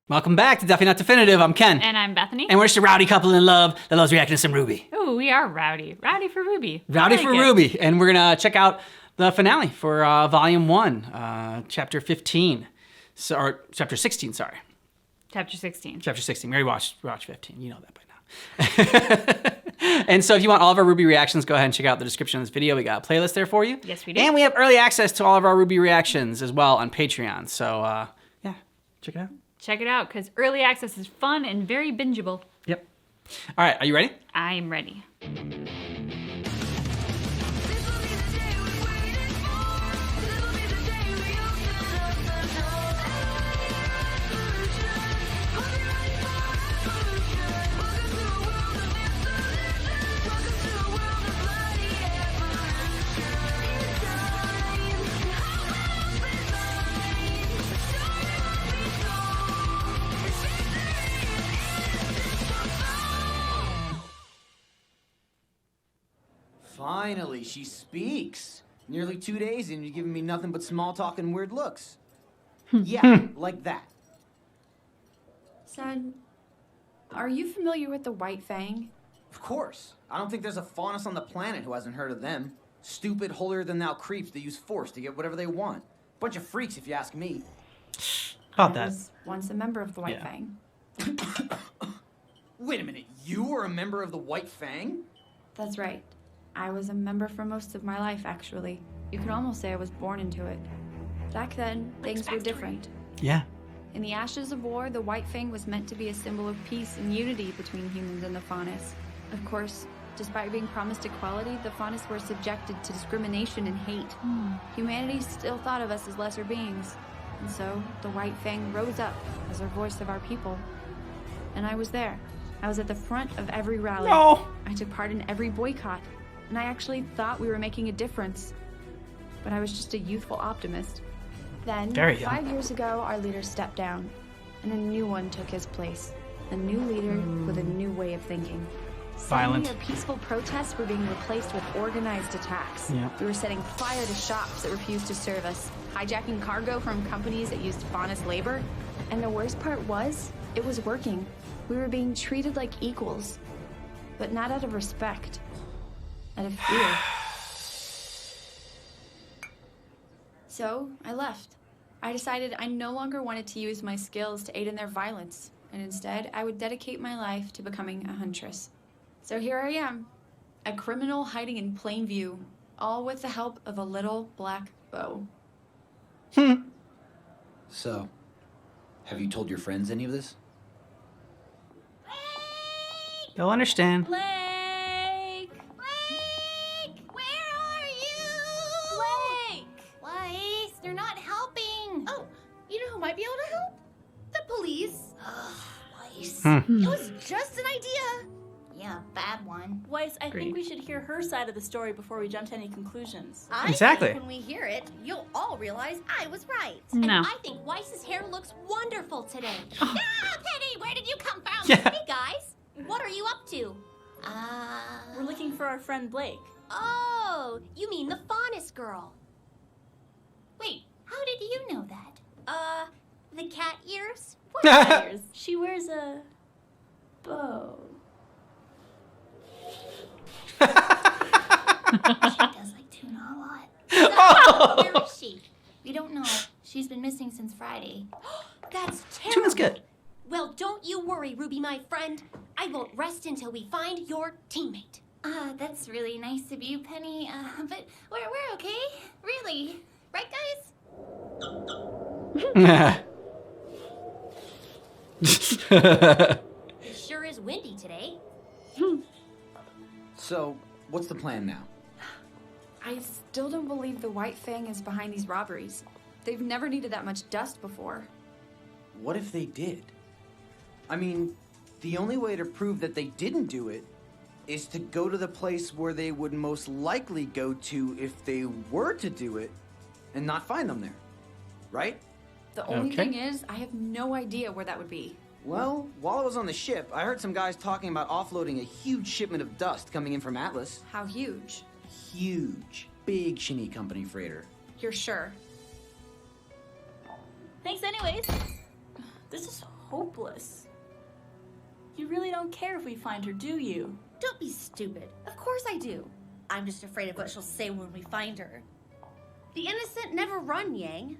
Welcome back to Definitely Not Definitive. I'm Ken. And I'm Bethany. And we're just a rowdy couple in love that loves reacting to some RWBY. Ooh, we are rowdy. Rowdy for RWBY. Rowdy for RWBY. And we're going to check out the finale for Volume 1, Chapter 15. Or Chapter 16, sorry. Chapter 16. Chapter 16. We already watched 15. You know that by now. And so if you want all of our RWBY reactions, go ahead and check out the description of this video. We got a playlist there for you. Yes, we do. And we have early access to all of our RWBY reactions as well on Patreon. So, yeah, check it out. Check it out, because early access is fun and very bingeable. Yep. All right, are you ready? I'm ready. Finally, she speaks. Nearly 2 days and you're giving me nothing but small talk and weird looks. Yeah, like that. Son, are you familiar with the White Fang? Of course. I don't think there's a faunus on the planet who hasn't heard of them. Stupid, holier-than-thou creeps that use force to get whatever they want. Bunch of freaks, if you ask me. About I that. was once a member of the White Fang. Wait a minute, you were a member of the White Fang? That's right. I was a member for most of my life, actually. You could almost say I was born into it. Back then, things were different. Yeah. In the ashes of war, the White Fang was meant to be a symbol of peace and unity between humans and the faunus. Of course, despite being promised equality, the faunus were subjected to discrimination and hate. Humanity still thought of us as lesser beings. And so, the White Fang rose up as a voice of our people. And I was there. I was at the front of every rally. No. I took part in every boycott. And I actually thought we were making a difference. But I was just a youthful optimist. Then, Very young. 5 years ago, our leader stepped down, and a new one took his place. A new leader with a new way of thinking. Violent. Suddenly, our peaceful protests were being replaced with organized attacks. Yeah. We were setting fire to shops that refused to serve us, hijacking cargo from companies that used faunus labor. And the worst part was, it was working. We were being treated like equals, but not out of respect. Out of fear. So, I left. I decided I no longer wanted to use my skills to aid in their violence, and instead, I would dedicate my life to becoming a huntress. So here I am, a criminal hiding in plain view, all with the help of a little black bow. So, have you told your friends any of this? They'll understand. Blake! Where are you? Blake! Weiss, they're not helping. Oh, you know who might be able to help? The police. Ugh, Weiss. It was just an idea. Yeah, bad one. Weiss, I Agreed. think we should hear her side of the story before we jump to any conclusions. I Exactly. think when we hear it, you'll all realize I was right. No. And I think Weiss's hair looks wonderful today. Ah, Penny, where did you come from? Yeah. Hey, guys. What are you up to? We're looking for our friend Blake. Oh, you mean the faunus girl. Wait, how did you know that? The cat ears? What cat ears? She wears a bow. She does like tuna a lot. So, where is she? We don't know. She's been missing since Friday. That's terrible. Tuna's good. Well, don't you worry, Ruby, my friend. I won't rest until we find your teammate. That's really nice of you, Penny. But we're okay. Really. Right, guys? It sure is windy today. So, what's the plan now? I still don't believe the White Fang is behind these robberies. They've never needed that much dust before. What if they did? I mean, the only way to prove that they didn't do it is to go to the place where they would most likely go to if they were to do it and not find them there. Right? The only Okay. thing is, I have no idea where that would be. Well, while I was on the ship, I heard some guys talking about offloading a huge shipment of dust coming in from Atlas. How huge? Huge. Big Shinny Company freighter. You're sure? Thanks anyways. This is hopeless. hopeless. You really don't care if we find her, do you? Don't be stupid. Of course I do. I'm just afraid of what she'll say when we find her. The innocent never run, Yang.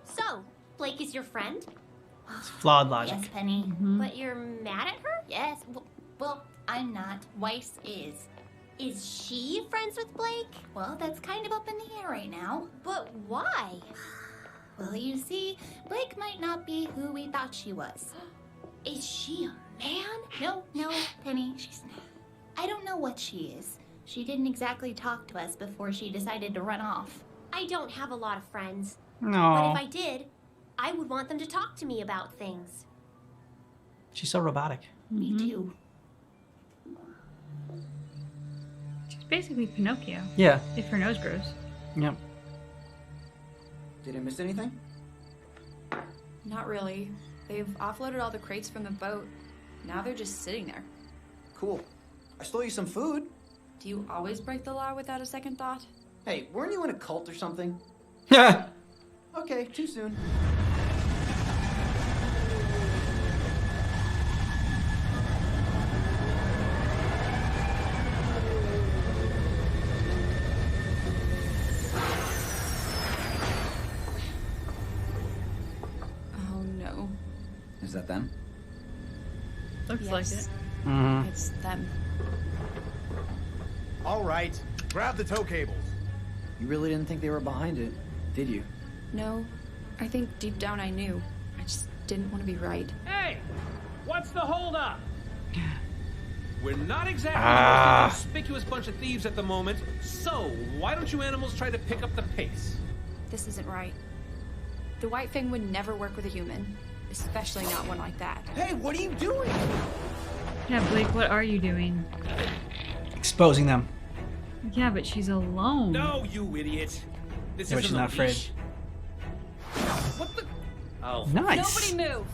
So, Blake is your friend? It's flawed logic. Yes, Penny. But you're mad at her? Yes. Well, I'm not. Weiss is. Is she friends with Blake? Well, that's kind of up in the air right now. But why? Well, you see, Blake might not be who we thought she was. Is she a man? No, Penny, she's not. I don't know what she is. She didn't exactly talk to us before she decided to run off. I don't have a lot of friends. But No. if I did, I would want them to talk to me about things. She's so robotic. Me too. She's basically Pinocchio, Yeah. if her nose grows. Yep. Did I miss anything? Not really. They've offloaded all the crates from the boat. Now they're just sitting there. Cool. I stole you some food. Do you always break the law without a second thought? Hey, weren't you in a cult or something? Yeah. Okay, too soon. Oh no. Is that them? Looks like it. Mm-hmm. It's them. All right, grab the tow cables. You really didn't think they were behind it, did you? No, I think deep down I knew. I just didn't want to be right. Hey, what's the holdup? We're not exactly Ah. the most conspicuous bunch of thieves at the moment, so why don't you animals try to pick up the pace? This isn't right. The White Fang would never work with a human, especially not one like that. Hey, what are you doing? Yeah, Blake, what are you doing? Exposing them. Yeah, but she's alone. No, you idiot! This Yeah, but isn't she's a not afraid. leash. What the? Oh, Nice. Nobody move!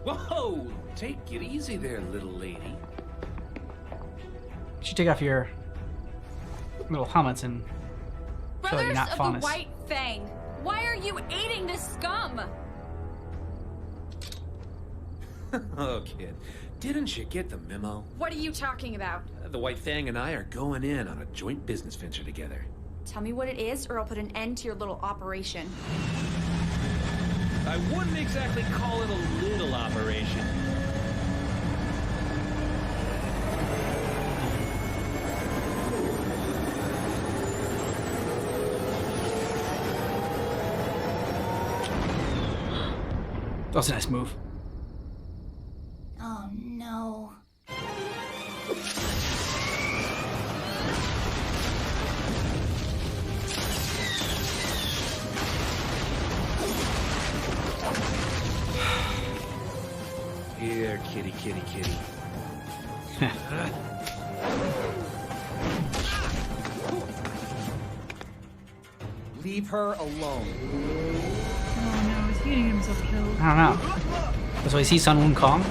whoa! Take it easy there, little lady. You should take off your little helmets and show that you're Brothers not of faunus. the White Fang, why are you aiding this scum? Oh, kid, didn't you get the memo? What are you talking about? The White Fang and I are going in on a joint business venture together. Tell me what it is, or I'll put an end to your little operation. I wouldn't exactly call it a little operation. That was a nice move. Oh no. Here, kitty, kitty, kitty. Leave her alone. Oh no, is he getting himself killed? I don't know. So is he Sun Wukong?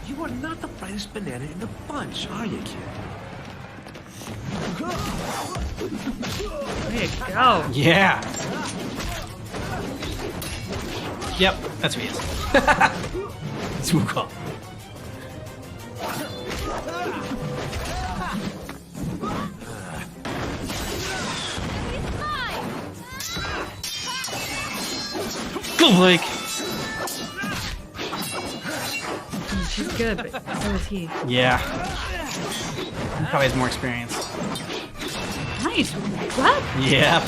You are not the brightest banana in the bunch, are you, kid? Way to go. Yeah. Yep, that's who he is. It's Wukong. Go, Blake. She's good, but so is he. Yeah. He probably has more experience. Nice. What? Yep.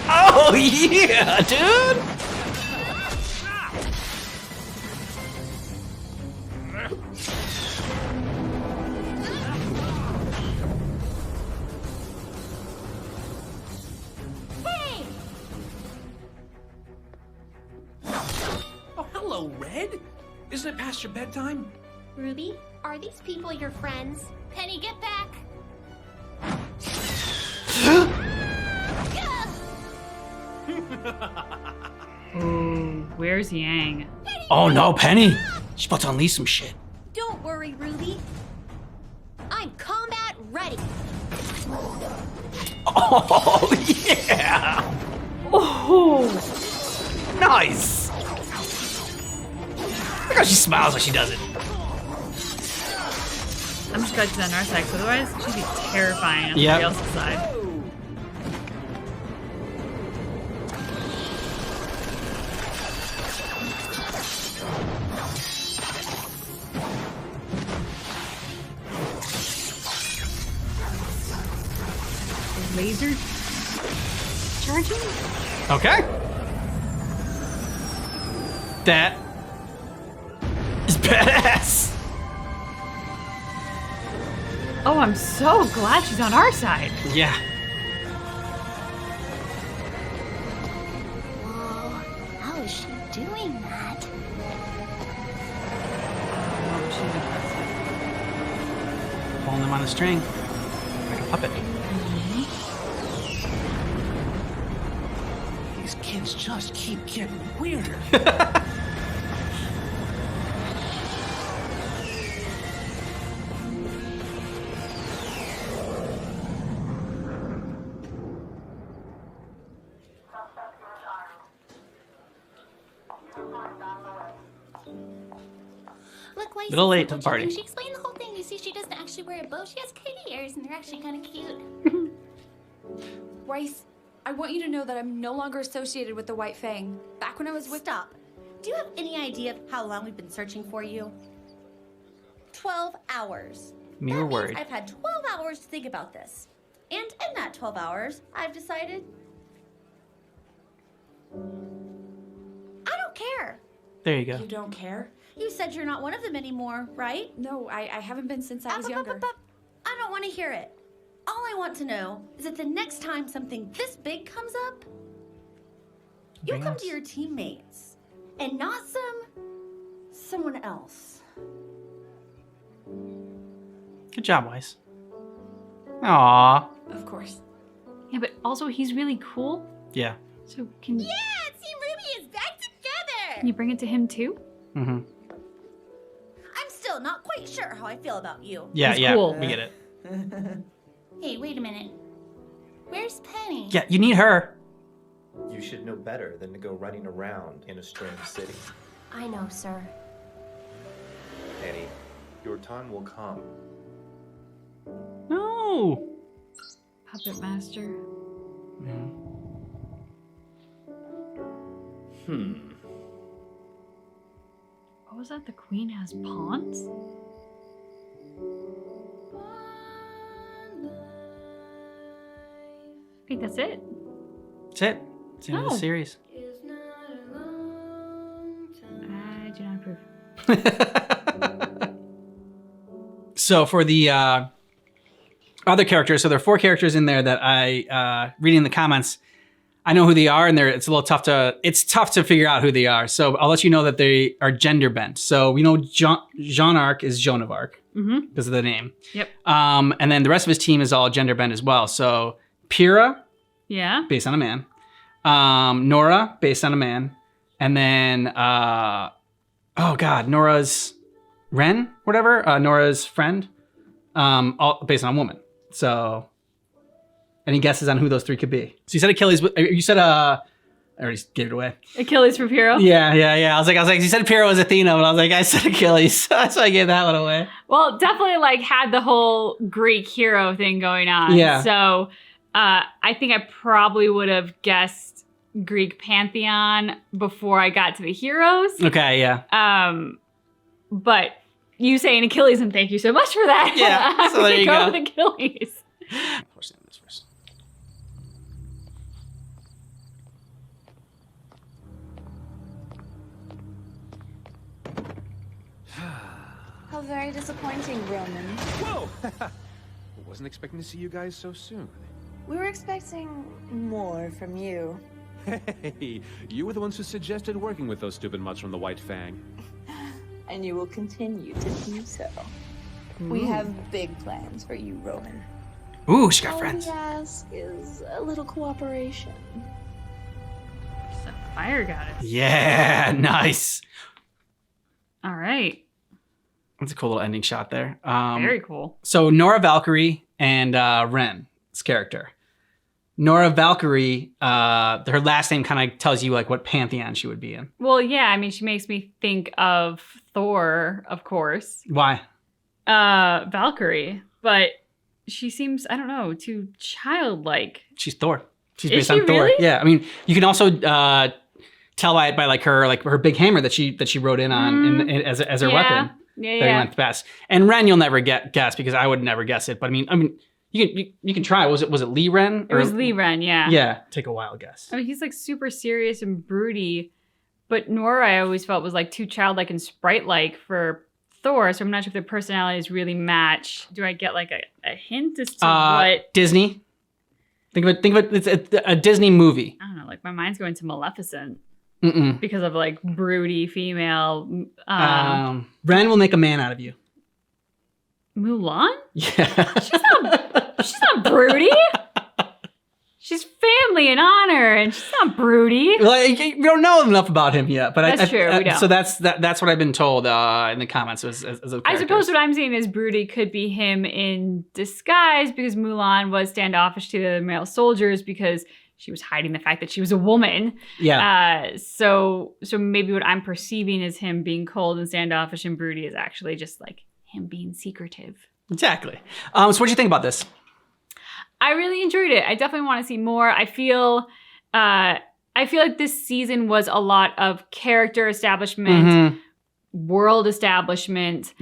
Oh, yeah, dude. Hey! Oh, hello, Red. Isn't it past your bedtime? Ruby, are these people your friends? Penny, get back! Ooh, where's Yang? Oh no, Penny. She's about to unleash some shit. Don't worry, Ruby. I'm combat ready. Oh Nice. Look how she smiles when she does it. I'm just glad she's on our side, 'cause otherwise she'd be terrifying on Yep. somebody else's side. Laser charging? Okay. That is badass. Oh, I'm so glad she's on our side. Yeah. Whoa, how is she doing that? Pulling them on a string. Like a puppet. These kids just keep getting weirder. Look, why Little late to the party. She explained the whole thing. You see, she doesn't actually wear a bow. She has kitty ears, and they're actually kind of cute. Rice, I want you to know that I'm no longer associated with the White Fang. Back when I was with... Stop. Do you have any idea of how long we've been searching for you? 12 hours. Me That were means worried. I've had 12 hours to think about this. And in that 12 hours, I've decided... I don't care. There you go. You don't care? You said you're not one of them anymore, right? No, I haven't been since I was younger. I don't want to hear it. All I want to know is that the next time something this big comes up, you'll come to your teammates and not someone else. Good job, Weiss. Aww. Of course. Yeah, but also he's really cool. Yeah. So can Yeah, Team RWBY is back together! you bring it to him too? Mm-hmm. I'm still not quite sure how I feel about you. Yeah, He's yeah. cool. We get it. Hey, wait a minute. Where's Penny? Yeah, you need her. You should know better than to go running around in a strange city. I know, sir. Penny, your time will come. No. Puppet Master. What was that? The queen has pawns? Wait, that's it? That's it. It's the end of the Oh. series. I do not approve. So for the other characters, so there are 4 characters in there that I reading the comments. I know who they are, and it's a little tough to figure out who they are. So I'll let you know that they are gender bent. So we know Jean Arc is Joan of Arc because of the name. Yep. And then the rest of his team is all gender bent as well. So Pyrrha, Yeah. based on a man. Nora, based on a man. And then, Nora's Ren, whatever, Nora's friend, all based on a woman. So, any guesses on who those 3 could be? So you said Achilles, you said, I already gave it away. Achilles for Pyrrho? Yeah. I was like, you said Pyrrho was Athena, but I was like, I said Achilles. That's why I gave that one away. Well, definitely like had the whole Greek hero thing going on. Yeah. So I think I probably would have guessed Greek pantheon before I got to the heroes. Okay, yeah. But you saying Achilles, and thank you so much for that. Yeah, so there you go go. with Achilles. How very disappointing, Roman. Whoa! Wasn't expecting to see you guys so soon. We were expecting more from you. Hey, you were the ones who suggested working with those stupid mutts from the White Fang. And you will continue to do so. We have big plans for you, Roman. Ooh, she got All friends. we ask is a little cooperation. So fire goddess. Yeah, nice. All right. That's a cool little ending shot there. Very cool. So Nora Valkyrie and Ren's character. Nora Valkyrie, her last name kind of tells you like what pantheon she would be in. Well, yeah, I mean, she makes me think of Thor, of course. Why? Valkyrie, but she seems, I don't know, too childlike. She's Thor. She's Is based she on Thor. really? Yeah, I mean, you can also tell by her big hammer that she rode in on as her weapon. Yeah, that he went best. And Ren, you'll never guess because I would never guess it. But I mean, you can try. Was it Lee Ren? It was Lee Ren, yeah. Yeah, take a wild guess. I mean, he's like super serious and broody, but Nora I always felt was like too childlike and sprite-like for Thor, so I'm not sure if their personalities really match. Do I get like a hint as to what? Disney. Think of it. It's a Disney movie. I don't know. Like my mind's going to Maleficent Mm-mm. because of like broody female. Ren will make a man out of you. Mulan? Yeah. She's not broody. She's family and honor, and she's not broody. Like, we don't know enough about him yet, but That's true, we don't. So that's what I've been told in the comments. As I suppose what I'm seeing as broody could be him in disguise because Mulan was standoffish to the male soldiers because she was hiding the fact that she was a woman. Yeah. So maybe what I'm perceiving as him being cold and standoffish and broody is actually just like him being secretive. Exactly. So what do you think about this? I really enjoyed it. I definitely want to see more. I feel like this season was a lot of character establishment, world establishment,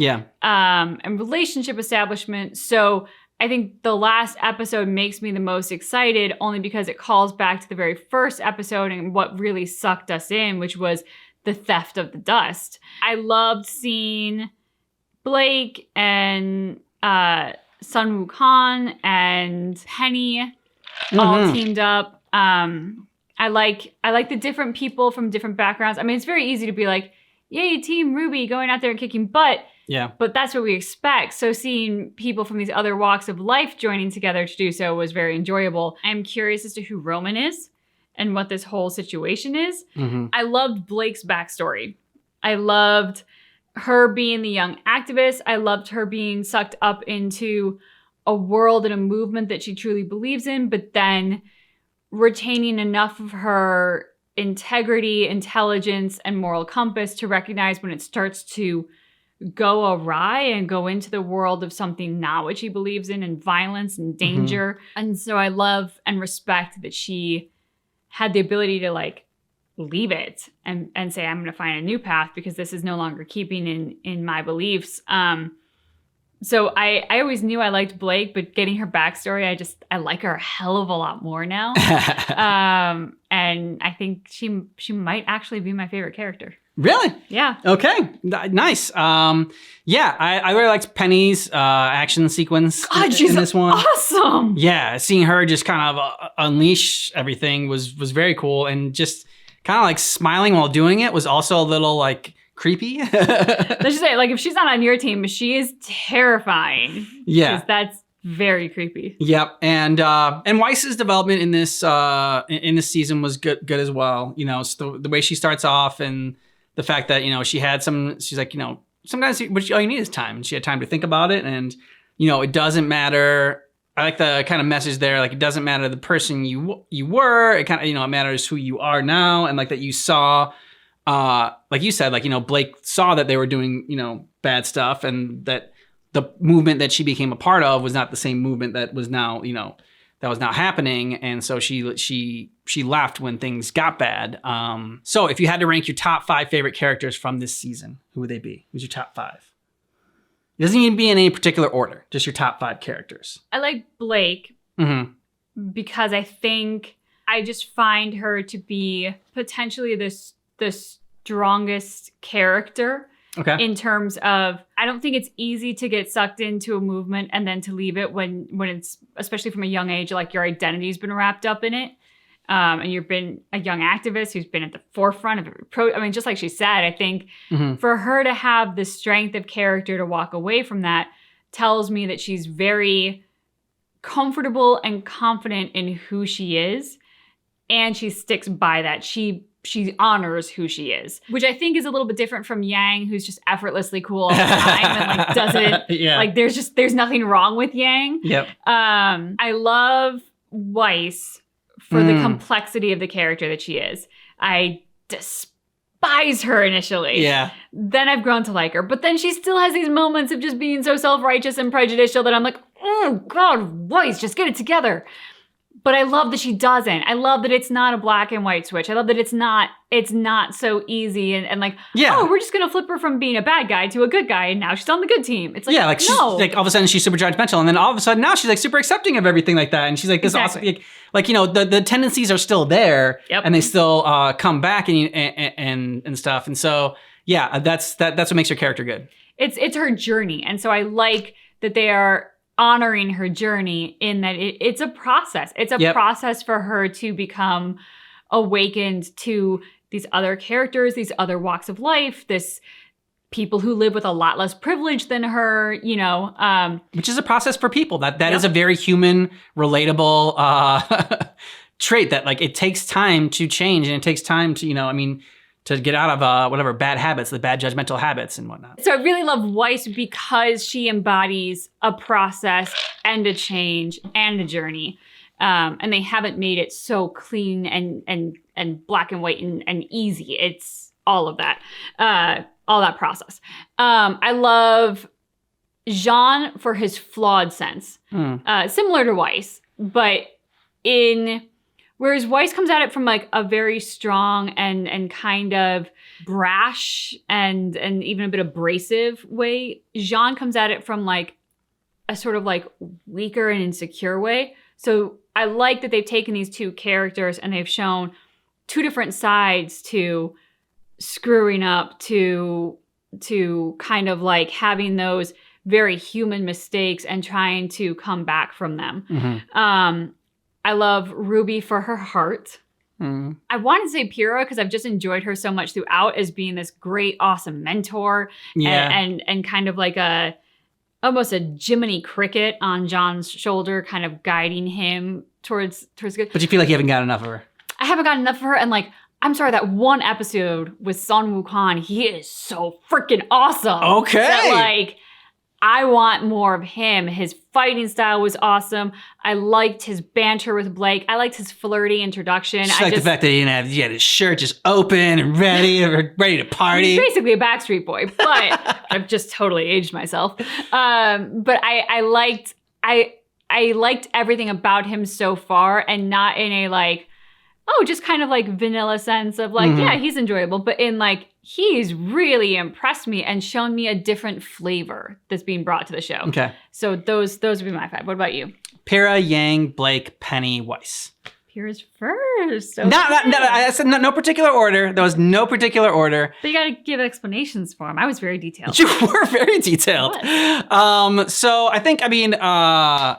and relationship establishment. So I think the last episode makes me the most excited only because it calls back to the very first episode and what really sucked us in, which was the theft of the dust. I loved seeing Blake and Sun Wukong and Penny all teamed up. I like the different people from different backgrounds. I mean, it's very easy to be like, yay, Team RWBY going out there and kicking butt. Yeah. But that's what we expect. So seeing people from these other walks of life joining together to do so was very enjoyable. I'm curious as to who Roman is and what this whole situation is. I loved Blake's backstory. I loved her being the young activist. I loved her being sucked up into a world and a movement that she truly believes in, but then retaining enough of her integrity, intelligence, and moral compass to recognize when it starts to go awry and go into the world of something not what she believes in and violence and danger. And so I love and respect that she had the ability to like leave it and say, I'm going to find a new path because this is no longer keeping in my beliefs. So I always knew I liked Blake, but getting her backstory, I like her a hell of a lot more now. And I think she might actually be my favorite character. Really? Yeah. Okay. Nice. Yeah, I really liked Penny's action sequence in this one. Awesome. Yeah, seeing her just kind of unleash everything was very cool, and just kind of like smiling while doing it was also a little like creepy. Let's just say, like, if she's not on your team, she is terrifying. Yeah. Because that's very creepy. Yep. And Weiss's development in this season was good as well. You know, so the way she starts off and the fact that, you know, she's like, you know, sometimes all you need is time. And she had time to think about it. And, you know, it doesn't matter. I like the kind of message there. Like, it doesn't matter the person you were. It kind of, you know, it matters who you are now. And like that you saw, like you said, like, you know, Blake saw that they were doing, you know, bad stuff, and that the movement that she became a part of was not the same movement that was now, you know, that was now happening. And so she left when things got bad. So if you had to rank your top 5 favorite characters from this season, who would they be? Who's your top 5? It doesn't need to be in any particular order, just your top 5 characters. I like Blake because I think I just find her to be potentially the strongest character. Okay. In terms of, I don't think it's easy to get sucked into a movement and then to leave it when it's, especially from a young age, like your identity's been wrapped up in it. And you've been a young activist who's been at the forefront of I mean, just like she said, I think for her to have the strength of character to walk away from that tells me that she's very comfortable and confident in who she is. And she sticks by that. She honors who she is, which I think is a little bit different from Yang, who's just effortlessly cool all the time and like doesn't, like there's nothing wrong with Yang. Yep. I love Weiss for the complexity of the character that she is. I despise her initially. Yeah. Then I've grown to like her. But then she still has these moments of just being so self-righteous and prejudicial that I'm like, oh, God, Weiss, just get it together. But I love that she doesn't. I love that it's not a black and white switch. I love that it's not so easy and like, oh, we're just going to flip her from being a bad guy to a good guy, and now she's on the good team. It's like, yeah, like no. she's like all of a sudden she's super judgmental, and then all of a sudden now she's like super accepting of everything like that, and she's like this awesome, like you know the tendencies are still there, and they still come back and stuff, and so yeah, that's what makes her character good. It's her journey, and so I like that they are honoring her journey in that it's a process. It's a process for her to become awakened to these other characters, these other walks of life, this people who live with a lot less privilege than her, you know. Which is a process for people. That is a very human, relatable trait that like it takes time to change, and it takes time to, you know, I mean, to get out of whatever bad habits, the bad judgmental habits and whatnot. So I really love Weiss because she embodies a process and a change and a journey. And they haven't made it so clean and black and white and easy. It's all of that, all that process. I love Jean for his flawed sense, similar to Weiss, but whereas Weiss comes at it from like a very strong and kind of brash and even a bit abrasive way, Jean comes at it from like a sort of like weaker and insecure way. So I like that they've taken these two characters and they've shown two different sides to screwing up, to kind of like having those very human mistakes and trying to come back from them. I love Ruby for her heart. I wanted to say Pyrrha because I've just enjoyed her so much throughout as being this great, awesome mentor and kind of like almost a Jiminy Cricket on John's shoulder, kind of guiding him towards good. But you feel like you haven't got enough of her. I haven't gotten enough of her, and like, I'm sorry, that one episode with Sun Wukong, he is so freaking awesome. Okay. That, like, I want more of him. His fighting style was awesome. I liked his banter with Blake. I liked his flirty introduction. I like the fact that he had his shirt just open and ready to party. He's basically a Backstreet Boy, but I've just totally aged myself. But I liked everything about him so far, and not in a like, oh, just kind of like vanilla sense of like, yeah, he's enjoyable, but in like, he's really impressed me and shown me a different flavor that's being brought to the show. Okay. So those would be my 5. What about you? Pyrrha, Yang, Blake, Penny, Weiss. Pyrrha's first. No, I said no particular order. There was no particular order. But you got to give explanations for him. I was very detailed. You were very detailed. So I think, I mean,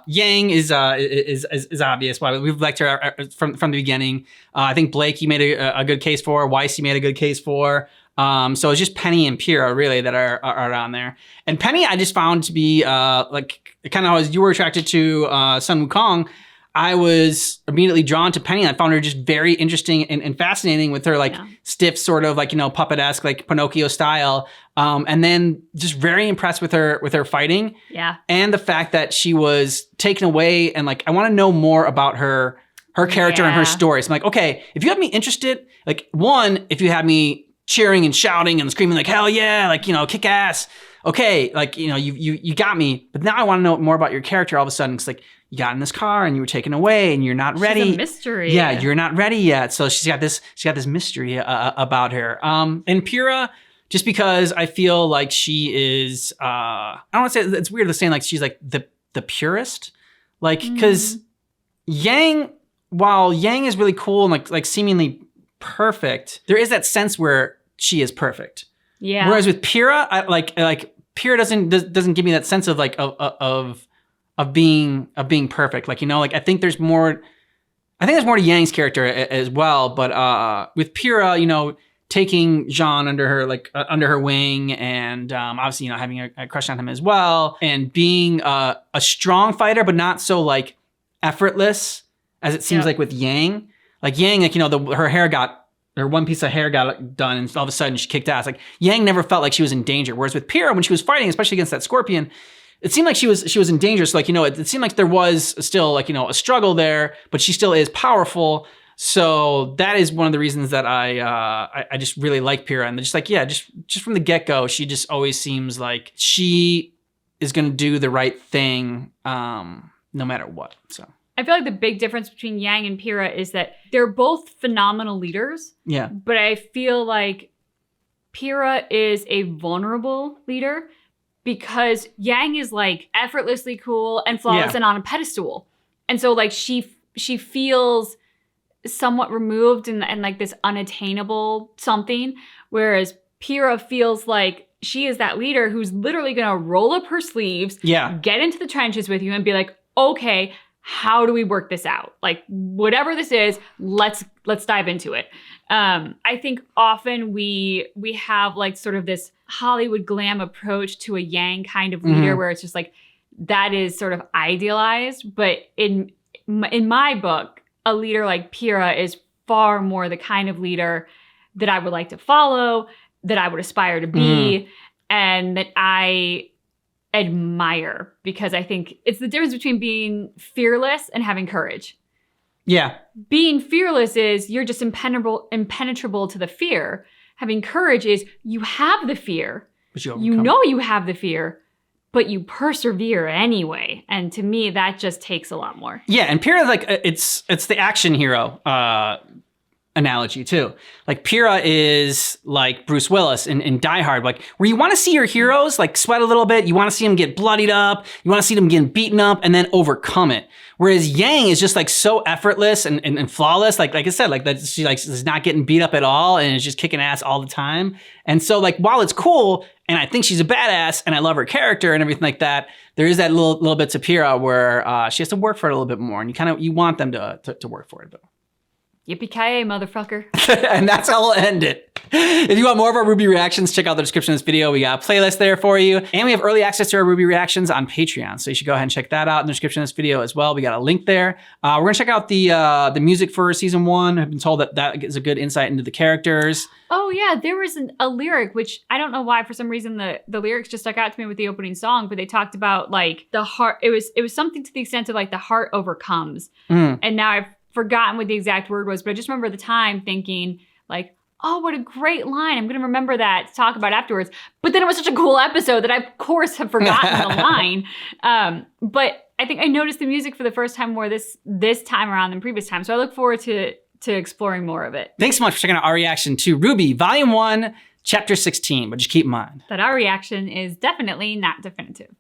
Yang is obvious. Why we've liked her from the beginning. I think Blake, you made a good case for. Weiss, you made a good case for. So it's just Penny and Pyrrha really that are on there. And Penny, I just found to be like kind of as you were attracted to Sun Wukong, I was immediately drawn to Penny. I found her just very interesting and fascinating with her like stiff sort of like, you know, puppet-esque like Pinocchio style. And then just very impressed with her fighting. Yeah. And the fact that she was taken away, and like I want to know more about her character and her story. So I'm like, okay, if you have me interested, like one, if you have me cheering and shouting and screaming like hell yeah, like, you know, kick ass. Okay, like, you know, you got me. But now I want to know more about your character all of a sudden. It's like you got in this car and you were taken away and you're not ready. She's a mystery. Yeah, you're not ready yet. So she's got this mystery about her. And Pyrrha, just because I feel like she is I don't want to say, it's weird to say like she's like the purest. Like, because Yang, while Yang is really cool and like seemingly perfect, there is that sense where she is perfect. Yeah. Whereas with Pyrrha, I like Pyrrha doesn't give me that sense of like of being perfect. Like, you know, like I think there's more to Yang's character as well. But with Pyrrha, you know, taking Jean under her wing, and obviously, you know, having a crush on him as well, and being a strong fighter, but not so like effortless as it seems like with Yang. Like Yang, like, you know, her one piece of hair got done, and all of a sudden she kicked ass. Like Yang never felt like she was in danger. Whereas with Pyrrha, when she was fighting, especially against that scorpion, it seemed like she was in danger. So like, you know, it seemed like there was still like, you know, a struggle there, but she still is powerful. So that is one of the reasons that I just really like Pyrrha. And just like, yeah, just from the get-go, she just always seems like she is going to do the right thing no matter what. So I feel like the big difference between Yang and Pyrrha is that they're both phenomenal leaders. Yeah. But I feel like Pyrrha is a vulnerable leader because Yang is like effortlessly cool and flawless and on a pedestal. And so like she feels somewhat removed and like this unattainable something. Whereas Pyrrha feels like she is that leader who's literally going to roll up her sleeves, get into the trenches with you and be like, okay, how do we work this out? Like whatever this is, let's dive into it. I think often we have like sort of this Hollywood glam approach to a Yang kind of leader where it's just like that is sort of idealized. But in my book, a leader like Pyrrha is far more the kind of leader that I would like to follow, that I would aspire to be, and that I admire, because I think it's the difference between being fearless and having courage. Yeah. Being fearless is you're just impenetrable to the fear. Having courage is you have the fear. But you know you have the fear, but you persevere anyway. And to me, that just takes a lot more. Yeah, and Pyrrha, like, it's the action hero analogy too. Like Pyrrha is like Bruce Willis in Die Hard, like where you want to see your heroes like sweat a little bit, you want to see them get bloodied up, you want to see them getting beaten up and then overcome it. Whereas Yang is just like so effortless and flawless, like I said, like that she like is not getting beat up at all and is just kicking ass all the time. And so like while it's cool and I think she's a badass and I love her character and everything like that, there is that little bit to Pyrrha where she has to work for it a little bit more, and you want them to work for it, but. Yippee-ki-yay, motherfucker. And that's how we'll end it. If you want more of our RWBY reactions, check out the description of this video. We got a playlist there for you. And we have early access to our RWBY reactions on Patreon. So you should go ahead and check that out in the description of this video as well. We got a link there. We're going to check out the music for season 1. I've been told that is a good insight into the characters. Oh yeah, there was a lyric, which I don't know why, for some reason the lyrics just stuck out to me with the opening song, but they talked about like the heart. It was something to the extent of like the heart overcomes. And now I've forgotten what the exact word was, but I just remember the time thinking like, oh, what a great line. I'm going to remember that to talk about afterwards. But then it was such a cool episode that I, of course, have forgotten the line. But I think I noticed the music for the first time more this time around than previous time. So I look forward to exploring more of it. Thanks so much for checking out our reaction to RWBY, Volume 1, Chapter 16. But just keep in mind that our reaction is definitely not definitive.